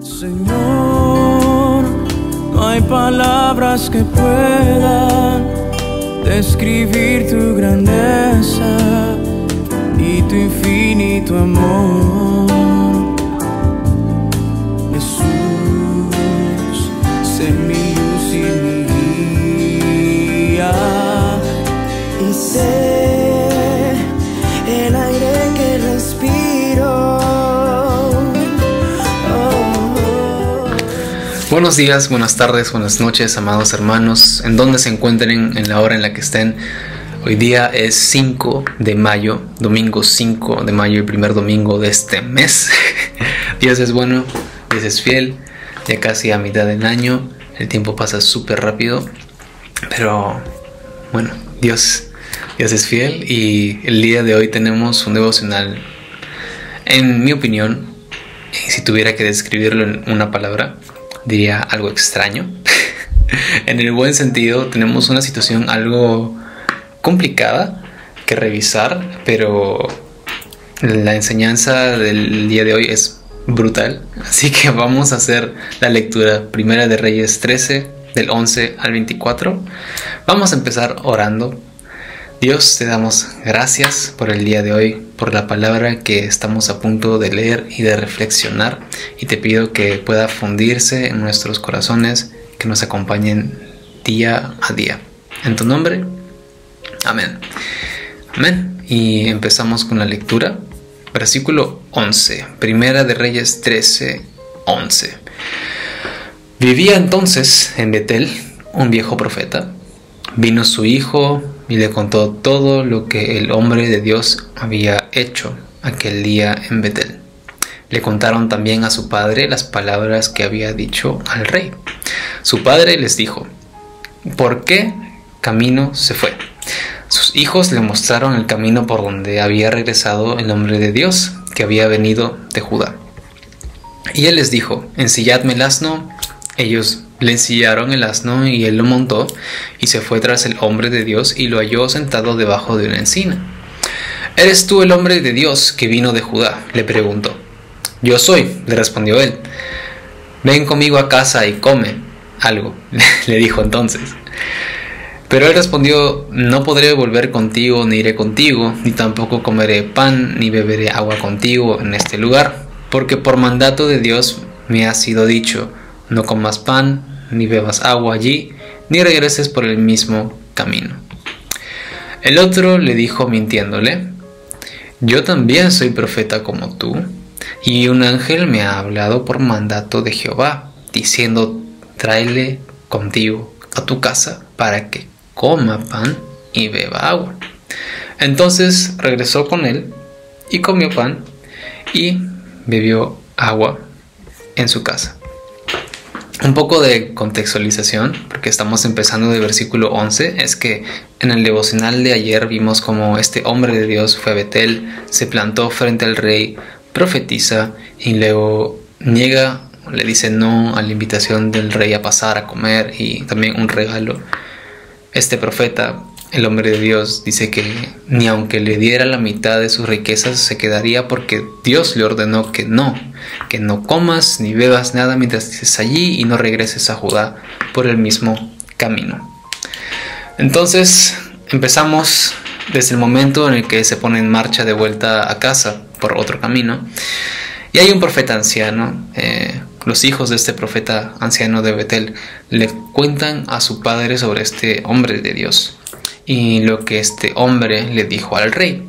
Señor, no hay palabras que puedan describir tu grandeza y tu infinito amor. Jesús, sé mi luz y mi guía, y sé el aire que respiro. Buenos días, buenas tardes, buenas noches, amados hermanos, en donde se encuentren, en la hora en la que estén. Hoy día es 5 de mayo, domingo 5 de mayo, el primer domingo de este mes. Dios es bueno, Dios es fiel, ya casi a mitad del año, el tiempo pasa súper rápido, pero bueno, Dios es fiel, y el día de hoy tenemos un devocional, en mi opinión, si tuviera que describirlo en una palabra, diría algo extraño. En el buen sentido, tenemos una situación algo complicada que revisar, pero la enseñanza del día de hoy es brutal. Así que vamos a hacer la lectura Primera de Reyes 13, del 11 al 24. Vamos a empezar orando. Dios, te damos gracias por el día de hoy, por la palabra que estamos a punto de leer y de reflexionar, y te pido que pueda fundirse en nuestros corazones, que nos acompañen día a día. En tu nombre, amén. Amén. Y empezamos con la lectura. Versículo 11, Primera de Reyes 13, 11. Vivía entonces en Betel un viejo profeta. Vino su hijo y le contó todo lo que el hombre de Dios había hecho aquel día en Betel. Le contaron también a su padre las palabras que había dicho al rey. Su padre les dijo: ¿por qué camino se fue? Sus hijos le mostraron el camino por donde había regresado el hombre de Dios, que había venido de Judá. Y él les dijo: ensilladme el asno. Ellos le ensillaron el asno y él lo montó y se fue tras el hombre de Dios y lo halló sentado debajo de una encina. ¿Eres tú el hombre de Dios que vino de Judá?, le preguntó. Yo soy, le respondió él. Ven conmigo a casa y come algo, le dijo entonces. Pero él respondió: no podré volver contigo, ni iré contigo, ni tampoco comeré pan, ni beberé agua contigo en este lugar, porque por mandato de Dios me ha sido dicho: no comas pan, ni bebas agua allí, ni regreses por el mismo camino. El otro le dijo mintiéndole: yo también soy profeta como tú, y un ángel me ha hablado por mandato de Jehová, diciendo: tráele contigo a tu casa para que coma pan y beba agua. Entonces regresó con él y comió pan y bebió agua en su casa. Un poco de contextualización, porque estamos empezando del versículo 11, es que en el devocional de ayer vimos como este hombre de Dios fue a Betel, se plantó frente al rey, profetiza y luego niega, le dice no a la invitación del rey a pasar a comer y también un regalo. Este profeta, el hombre de Dios, dice que ni aunque le diera la mitad de sus riquezas se quedaría, porque Dios le ordenó que no comas ni bebas nada mientras estés allí y no regreses a Judá por el mismo camino. Entonces empezamos desde el momento en el que se pone en marcha de vuelta a casa por otro camino, y hay un profeta anciano. Los hijos de este profeta anciano de Betel le cuentan a su padre sobre este hombre de Dios y lo que este hombre le dijo al rey.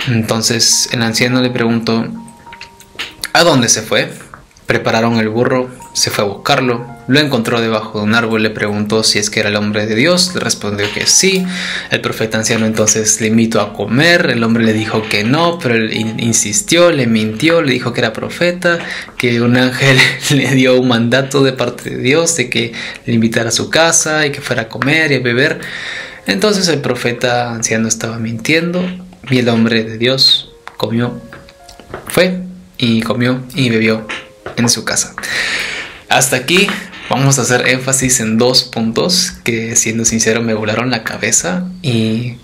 Entonces el anciano le preguntó: ¿a dónde se fue? Prepararon el burro, se fue a buscarlo, lo encontró debajo de un árbol, le preguntó si es que era el hombre de Dios, le respondió que sí. El profeta anciano entonces le invitó a comer, el hombre le dijo que no, pero él insistió, le mintió, le dijo que era profeta, que un ángel le dio un mandato de parte de Dios de que le invitara a su casa y que fuera a comer y a beber. Entonces el profeta anciano estaba mintiendo y el hombre de Dios fue y comió y bebió en su casa. Hasta aquí vamos a hacer énfasis en dos puntos que, siendo sincero, me volaron la cabeza y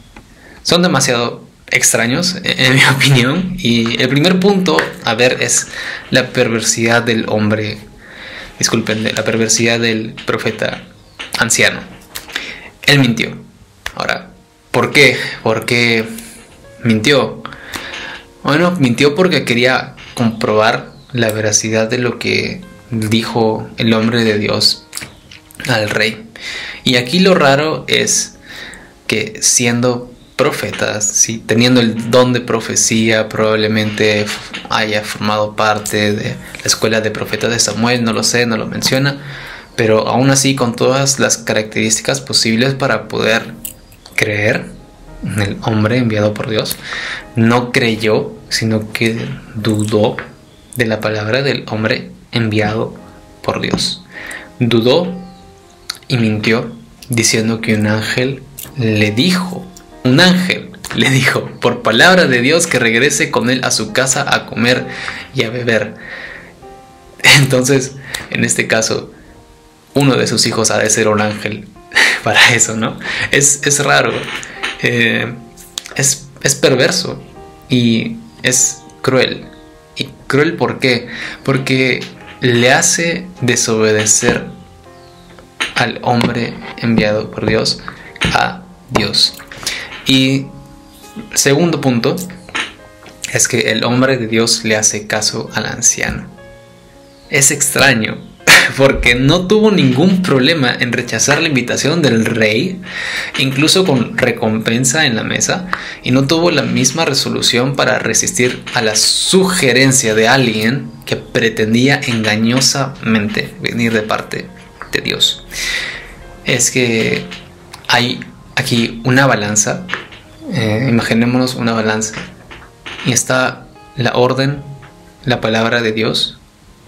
son demasiado extraños, en mi opinión. Y el primer punto a ver es la perversidad del hombre, disculpen, la perversidad del profeta anciano. Él mintió. Ahora, ¿por qué? ¿Por qué mintió? Bueno, mintió porque quería comprobar la veracidad de lo que dijo el hombre de Dios al rey. Y aquí lo raro es que siendo profetas, ¿sí?, teniendo el don de profecía, probablemente haya formado parte de la escuela de profetas de Samuel, no lo sé, no lo menciona, pero aún así con todas las características posibles para poder creer en el hombre enviado por Dios, no creyó, sino que dudó de la palabra del hombre enviado por Dios. Dudó y mintió diciendo que un ángel le dijo por palabra de Dios que regrese con él a su casa a comer y a beber. Entonces, en este caso, uno de sus hijos ha de ser un ángel para eso, ¿no? Es raro, es perverso y es cruel. ¿Y cruel por qué? Porque le hace desobedecer al hombre enviado por Dios a Dios. Y segundo punto es que el hombre de Dios le hace caso al anciano. Es extraño porque no tuvo ningún problema en rechazar la invitación del rey, incluso con recompensa en la mesa, y no tuvo la misma resolución para resistir a la sugerencia de alguien que pretendía engañosamente venir de parte de Dios. Es que hay aquí una balanza, imaginémonos una balanza, y está la orden, la palabra de Dios,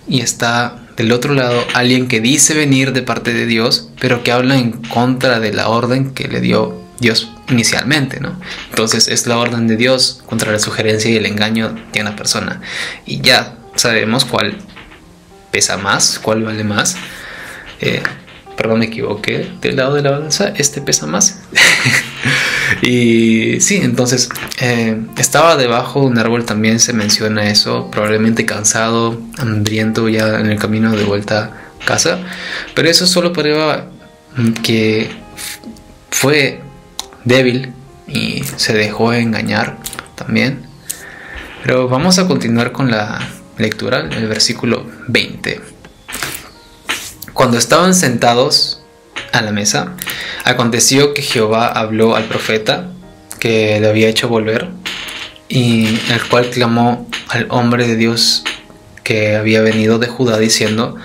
y está del otro lado alguien que dice venir de parte de Dios, pero que habla en contra de la orden que le dio Dios inicialmente, ¿no? Entonces es la orden de Dios contra la sugerencia y el engaño de una persona, y ya sabemos cuál pesa más, cuál vale más. Perdón, me equivoqué del lado de la balanza, este pesa más. Y sí, entonces estaba debajo de un árbol, también se menciona eso, probablemente cansado, hambriento, ya en el camino de vuelta a casa, pero eso solo prueba que fue débil y se dejó engañar también. Pero vamos a continuar con la lectura, el versículo 20. Cuando estaban sentados a la mesa, aconteció que Jehová habló al profeta que le había hecho volver, y el cual clamó al hombre de Dios que había venido de Judá, diciendo: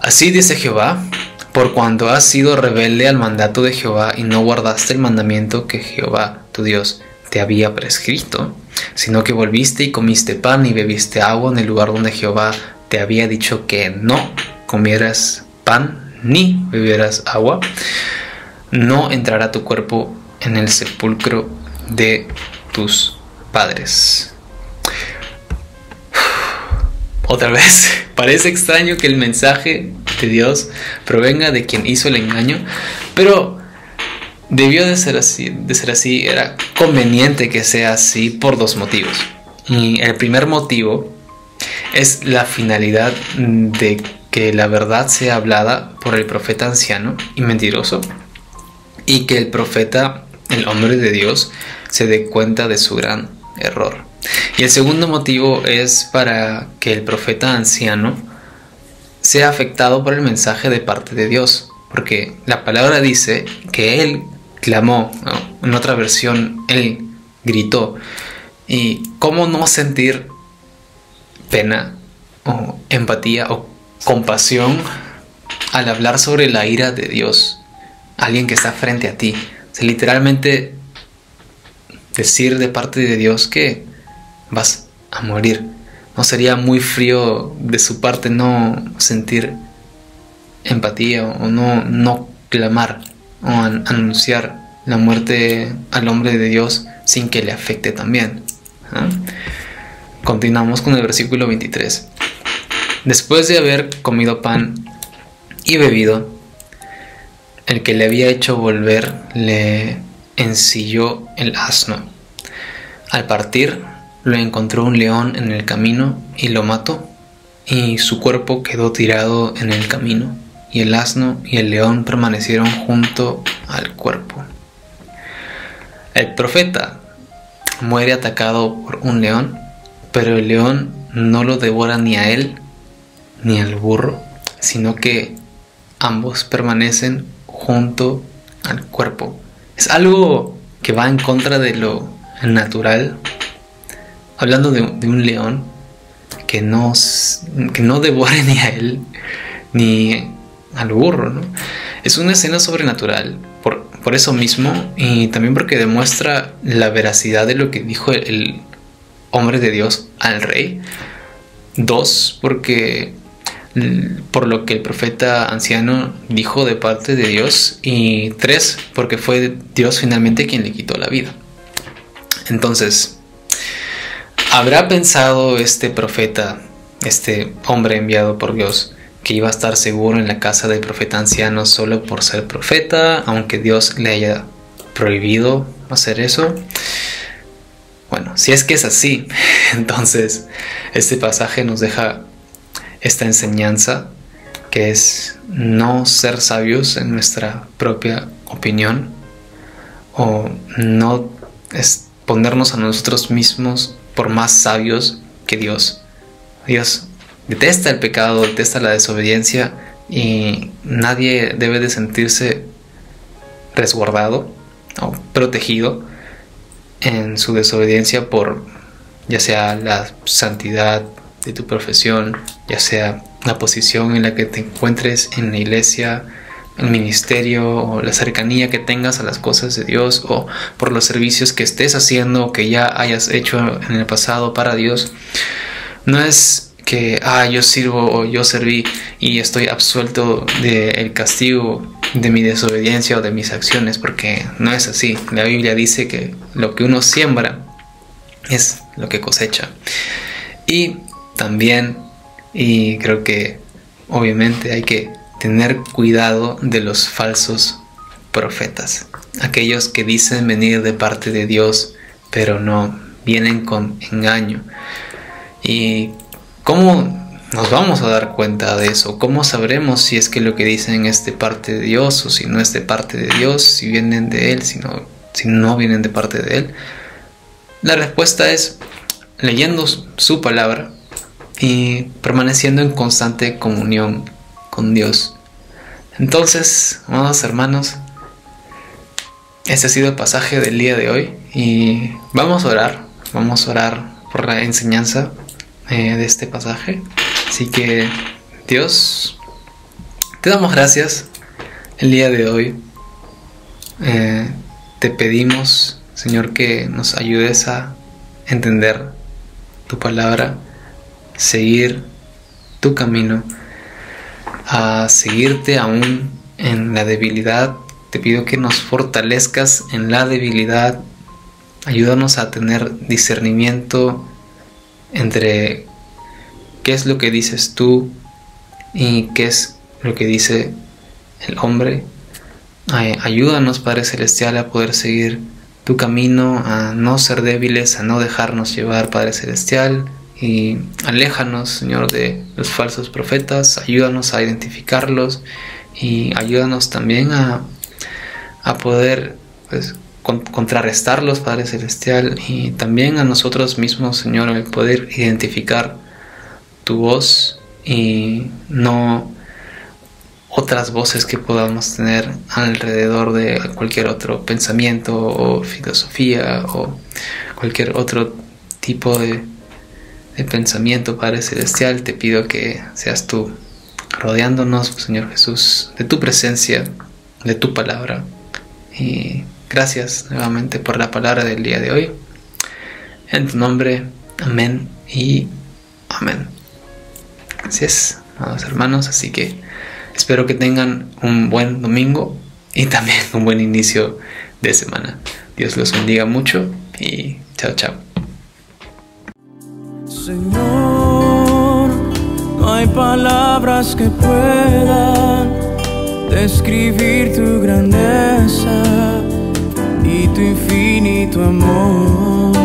Así dice Jehová, por cuanto has sido rebelde al mandato de Jehová y no guardaste el mandamiento que Jehová tu Dios te había prescrito, sino que volviste y comiste pan y bebiste agua en el lugar donde Jehová te había dicho que no comieras pan ni bebieras agua, no entrará tu cuerpo en el sepulcro de tus padres. Otra vez, parece extraño que el mensaje de Dios provenga de quien hizo el engaño, pero debió de ser así, era conveniente que sea así por dos motivos. Y el primer motivo es la finalidad de que la verdad sea hablada por el profeta anciano y mentiroso, y que el profeta, el hombre de Dios, se dé cuenta de su gran error. Y el segundo motivo es para que el profeta anciano sea afectado por el mensaje de parte de Dios, porque la palabra dice que él clamó, ¿no? En otra versión, él gritó. Y cómo no sentir pena o empatía o compasión al hablar sobre la ira de Dios, alguien que está frente a ti. O sea, literalmente decir de parte de Dios que vas a morir. ¿No sería muy frío de su parte no sentir empatía o no clamar o anunciar la muerte al hombre de Dios sin que le afecte también? ¿Ah? Continuamos con el versículo 23. Después de haber comido pan y bebido, el que le había hecho volver le ensilló el asno, Al partir, lo encontró un león en el camino y lo mató, y su cuerpo quedó tirado en el camino, y el asno y el león permanecieron junto al cuerpo. El profeta muere atacado por un león, pero el león no lo devora ni a él ni al burro, sino que ambos permanecen junto al cuerpo. Es algo que va en contra de lo natural. Hablando de un león que no devore ni a él ni al burro, ¿no? Es una escena sobrenatural por eso mismo, y también porque demuestra la veracidad de lo que dijo el hombre de Dios al rey. 2, porque por lo que el profeta anciano dijo de parte de Dios, y 3, porque fue Dios finalmente quien le quitó la vida. Entonces, ¿habrá pensado este profeta, este hombre enviado por Dios, que iba a estar seguro en la casa del profeta anciano solo por ser profeta, aunque Dios le haya prohibido hacer eso? Bueno, si es que es así, entonces este pasaje nos deja esta enseñanza, que es no ser sabios en nuestra propia opinión, o no ponernos a nosotros mismos por más sabios que Dios. Dios detesta el pecado, detesta la desobediencia, y nadie debe de sentirse resguardado o protegido en su desobediencia por ya sea la santidad de tu profesión, ya sea la posición en la que te encuentres en la iglesia, el ministerio, o la cercanía que tengas a las cosas de Dios, o por los servicios que estés haciendo o que ya hayas hecho en el pasado para Dios. No es que yo sirvo o yo serví y estoy absuelto del castigo de mi desobediencia o de mis acciones, porque no es así. La Biblia dice que lo que uno siembra es lo que cosecha. Y también, y creo que obviamente hay que tener cuidado de los falsos profetas, aquellos que dicen venir de parte de Dios, pero no, vienen con engaño. ¿Y cómo nos vamos a dar cuenta de eso? ¿Cómo sabremos si es que lo que dicen es de parte de Dios o si no es de parte de Dios, si vienen de Él, si no vienen de parte de Él? La respuesta es leyendo su palabra y permaneciendo en constante comunión con Dios. Entonces, amados hermanos, este ha sido el pasaje del día de hoy, y vamos a orar por la enseñanza de este pasaje. Así que, Dios, te damos gracias el día de hoy. Te pedimos, Señor, que nos ayudes a entender tu palabra, seguir tu camino, a seguirte aún en la debilidad. Te pido que nos fortalezcas en la debilidad. Ayúdanos a tener discernimiento entre qué es lo que dices tú y qué es lo que dice el hombre. Ayúdanos, Padre Celestial, a poder seguir tu camino, a no ser débiles, a no dejarnos llevar, Padre Celestial, y aléjanos, Señor, de los falsos profetas. Ayúdanos a identificarlos y ayúdanos también a poder contrarrestarlos, Padre Celestial, y también a nosotros mismos, Señor, el poder identificar tu voz y no otras voces que podamos tener alrededor de cualquier otro pensamiento o filosofía o cualquier otro tipo de pensamiento. Padre Celestial, te pido que seas tú rodeándonos, Señor Jesús, de tu presencia, de tu palabra. Y gracias nuevamente por la palabra del día de hoy. En tu nombre, amén y amén. Así es, amados hermanos, así que espero que tengan un buen domingo y también un buen inicio de semana. Dios los bendiga mucho y chao, chao. Señor, no hay palabras que puedan describir tu grandeza y tu infinito amor.